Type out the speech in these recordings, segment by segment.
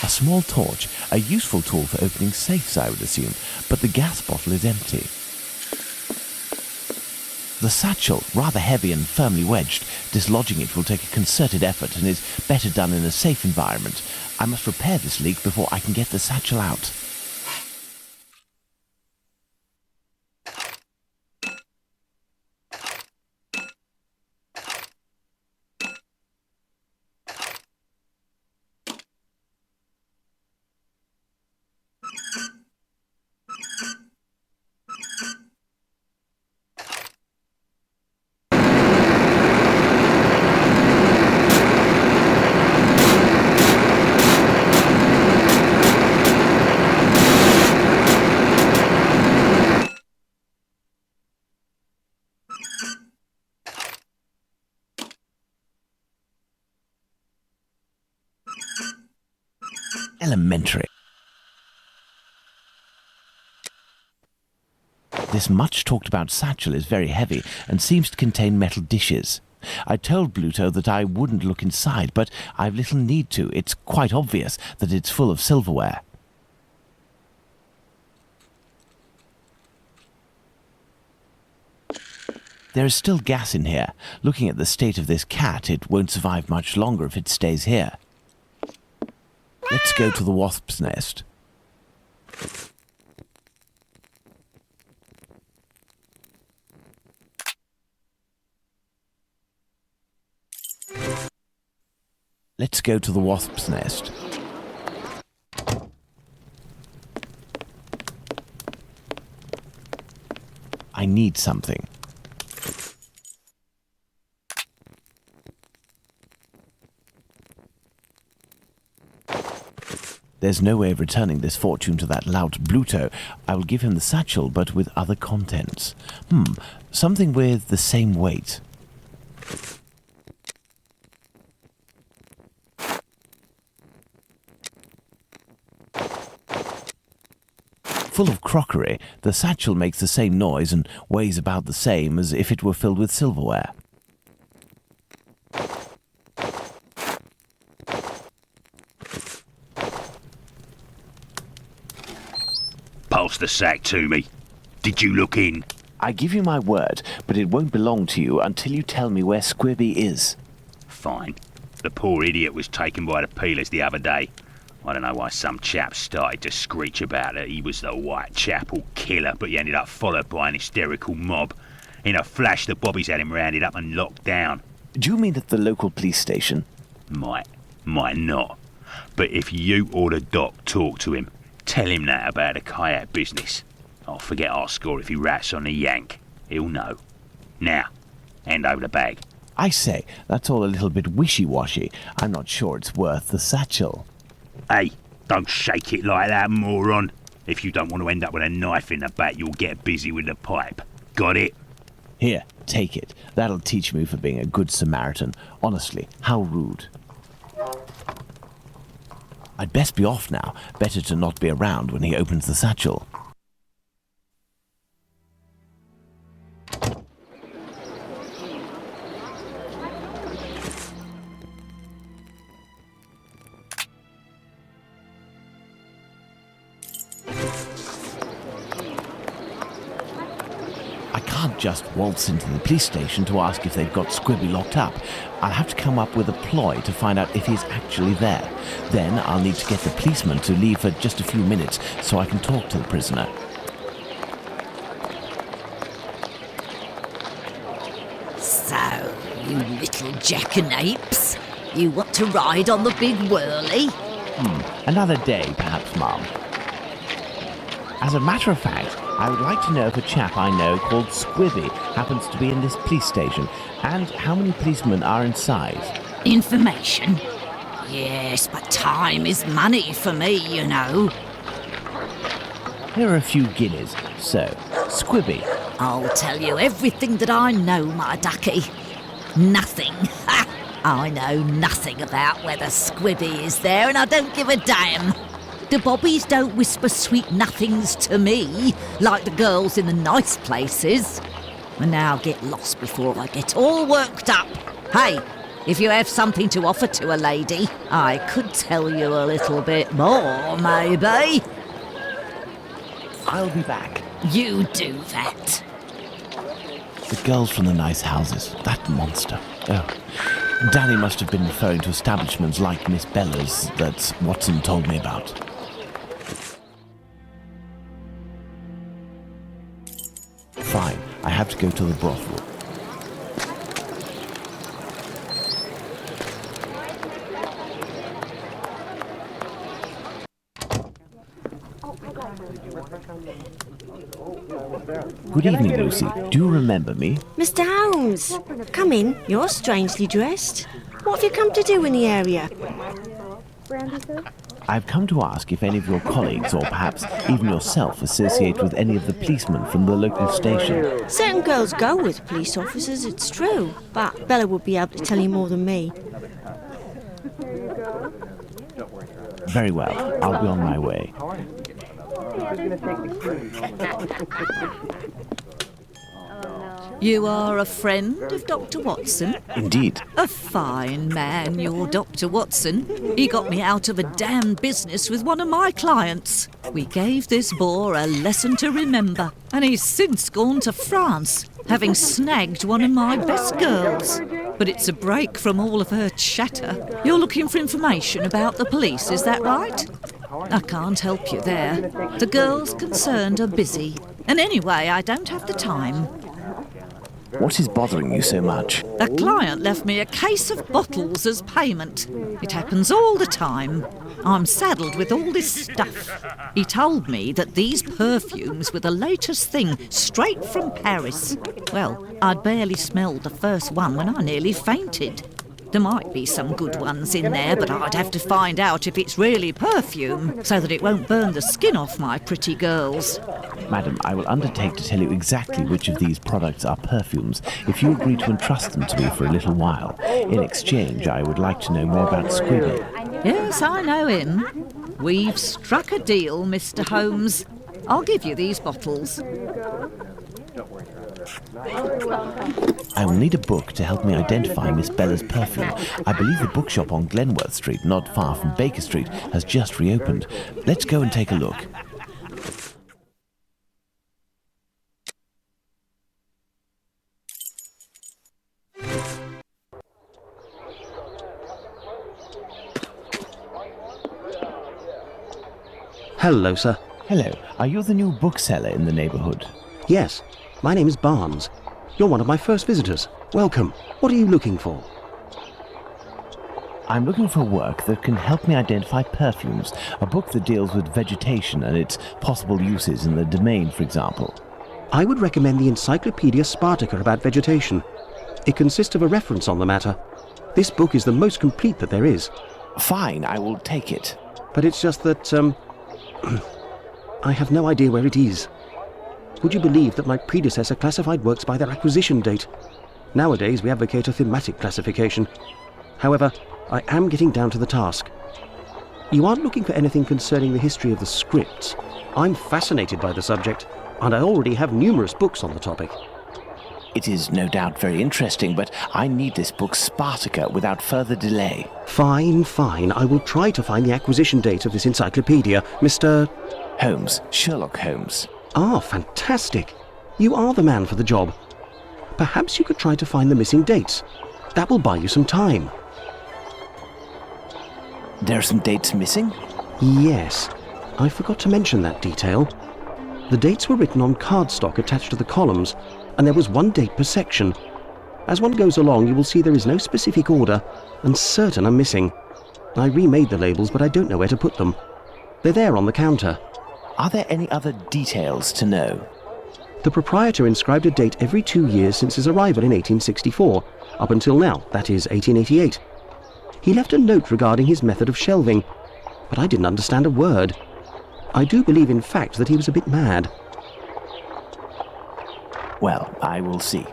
A small torch, a useful tool for opening safes, I would assume, but the gas bottle is empty. The satchel, rather heavy and firmly wedged. Dislodging it will take a concerted effort and is better done in a safe environment. I must repair this leak before I can get the satchel out. Elementary. This much talked about satchel is very heavy and seems to contain metal dishes. I told Bluto that I wouldn't look inside, but I've little need to. It's quite obvious that it's full of silverware. There is still gas in here. Looking at the state of this cat, it won't survive much longer if it stays here. Let's go to the wasp's nest. Let's go to the wasp's nest. I need something. There's no way of returning this fortune to that lout Bluto. I will give him the satchel, but with other contents. Something with the same weight. Full of crockery, the satchel makes the same noise and weighs about the same as if it were filled with silverware. Pass the sack to me. Did you look in? I give you my word, but it won't belong to you until you tell me where Squibby is. Fine. The poor idiot was taken by the peelers the other day. I don't know why some chap started to screech about it. He was the Whitechapel killer, but he ended up followed by an hysterical mob. In a flash, the bobbies had him rounded up and locked down. Do you mean at the local police station? Might not. But if you or the doc talk to him, tell him that about the kayak business. I'll forget our score if he rats on the yank. He'll know. Now, hand over the bag. I say, that's all a little bit wishy-washy. I'm not sure it's worth the satchel. Hey, don't shake it like that, moron. If you don't want to end up with a knife in the back, you'll get busy with the pipe. Got it? Here, take it. That'll teach me for being a good Samaritan. Honestly, how rude. I'd best be off now. Better to not be around when he opens the satchel. I can't just waltz into the police station to ask if they've got Squibby locked up. I'll have to come up with a ploy to find out if he's actually there. Then I'll need to get the policeman to leave for just a few minutes so I can talk to the prisoner. So, you little jackanapes, you want to ride on the big whirly? Another day, perhaps, Mum. As a matter of fact, I would like to know if a chap I know called Squibby happens to be in this police station, and how many policemen are inside. Information? Yes, but time is money for me, you know. Here are a few guineas. So, Squibby. I'll tell you everything that I know, my ducky. Nothing. Ha! I know nothing about whether Squibby is there, and I don't give a damn. The bobbies don't whisper sweet nothings to me, like the girls in the nice places. And now get lost before I get all worked up. Hey, If you have something to offer to a lady, I could tell you a little bit more, maybe. I'll be back. You do that. The girls from the nice houses. That monster. Oh. Danny must have been referring to establishments like Miss Bella's that Watson told me about. Fine, I have to go to the brothel. Good evening, Lucy. Do you remember me? Mr. Holmes, come in. You're strangely dressed. What have you come to do in the area? I've come to ask if any of your colleagues, or perhaps even yourself, associate with any of the policemen from the local station. Certain girls go with police officers, it's true, but Bella would be able to tell you more than me. Very well. I'll be on my way. You are a friend of Dr. Watson? Indeed. A fine man, your Dr. Watson. He got me out of a damn business with one of my clients. We gave this boor a lesson to remember, and he's since gone to France, having snagged one of my best girls. But it's a break from all of her chatter. You're looking for information about the police, is that right? I can't help you there. The girls concerned are busy. And anyway, I don't have the time. What is bothering you so much? A client left me a case of bottles as payment. It happens all the time. I'm saddled with all this stuff. He told me that these perfumes were the latest thing, straight from Paris. Well, I'd barely smelled the first one when I nearly fainted. There might be some good ones in there, but I'd have to find out if it's really perfume, so that it won't burn the skin off my pretty girls. Madam, I will undertake to tell you exactly which of these products are perfumes if you agree to entrust them to me for a little while. In exchange, I would like to know more about Squibby. Yes, I know him. We've struck a deal, Mr. Holmes. I'll give you these bottles. I will need a book to help me identify Miss Bella's perfume. I believe the bookshop on Glenworth Street, not far from Baker Street, has just reopened. Let's go and take a look. Hello, sir. Hello, are you the new bookseller in the neighbourhood? Yes, my name is Barnes. You're one of my first visitors. Welcome. What are you looking for? I'm looking for work that can help me identify perfumes, a book that deals with vegetation and its possible uses in the domain, for example. I would recommend the Encyclopedia Spartica about vegetation. It consists of a reference on the matter. This book is the most complete that there is. Fine, I will take it. But it's just that, I have no idea where it is. Would you believe that my predecessor classified works by their acquisition date? Nowadays, we advocate a thematic classification. However, I am getting down to the task. You aren't looking for anything concerning the history of the scripts. I'm fascinated by the subject, and I already have numerous books on the topic. It is no doubt very interesting, but I need this book Spartica without further delay. Fine, fine. I will try to find the acquisition date of this encyclopedia, Mr. Holmes, Sherlock Holmes. Ah, fantastic. You are the man for the job. Perhaps you could try to find the missing dates. That will buy you some time. There are some dates missing? Yes. I forgot to mention that detail. The dates were written on cardstock attached to the columns, and there was one date per section. As one goes along, you will see there is no specific order, and certain are missing. I remade the labels, but I don't know where to put them. They're there on the counter. Are there any other details to know? The proprietor inscribed a date every 2 years since his arrival in 1864, up until now, that is 1888. He left a note regarding his method of shelving, but I didn't understand a word. I do believe, in fact, that he was a bit mad. Well, I will see.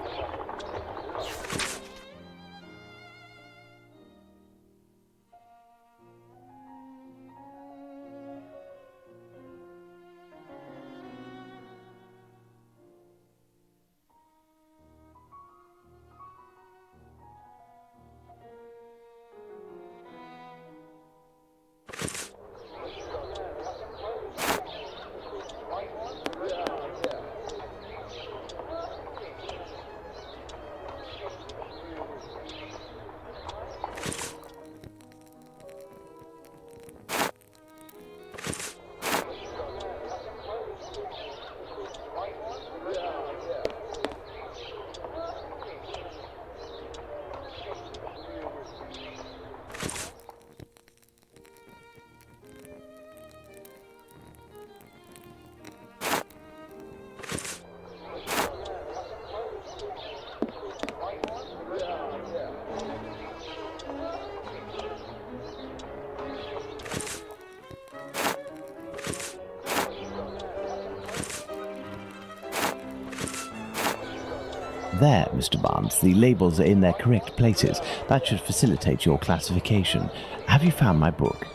There, Mr. Barnes, the labels are in their correct places. That should facilitate your classification. Have you found my book?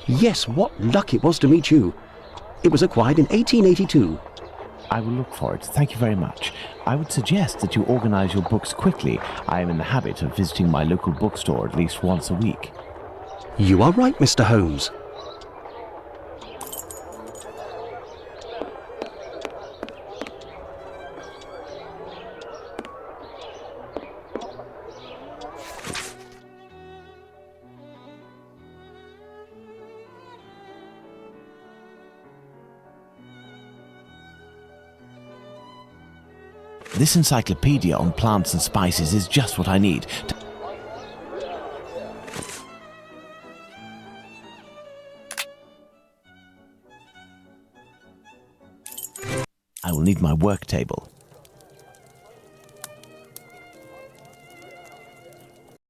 Yes, what luck it was to meet you. It was acquired in 1882. I will look for it. Thank you very much. I would suggest that you organize your books quickly. I am in the habit of visiting my local bookstore at least once a week. You are right, Mr. Holmes. This encyclopedia on plants and spices is just what I need. I will need my work table.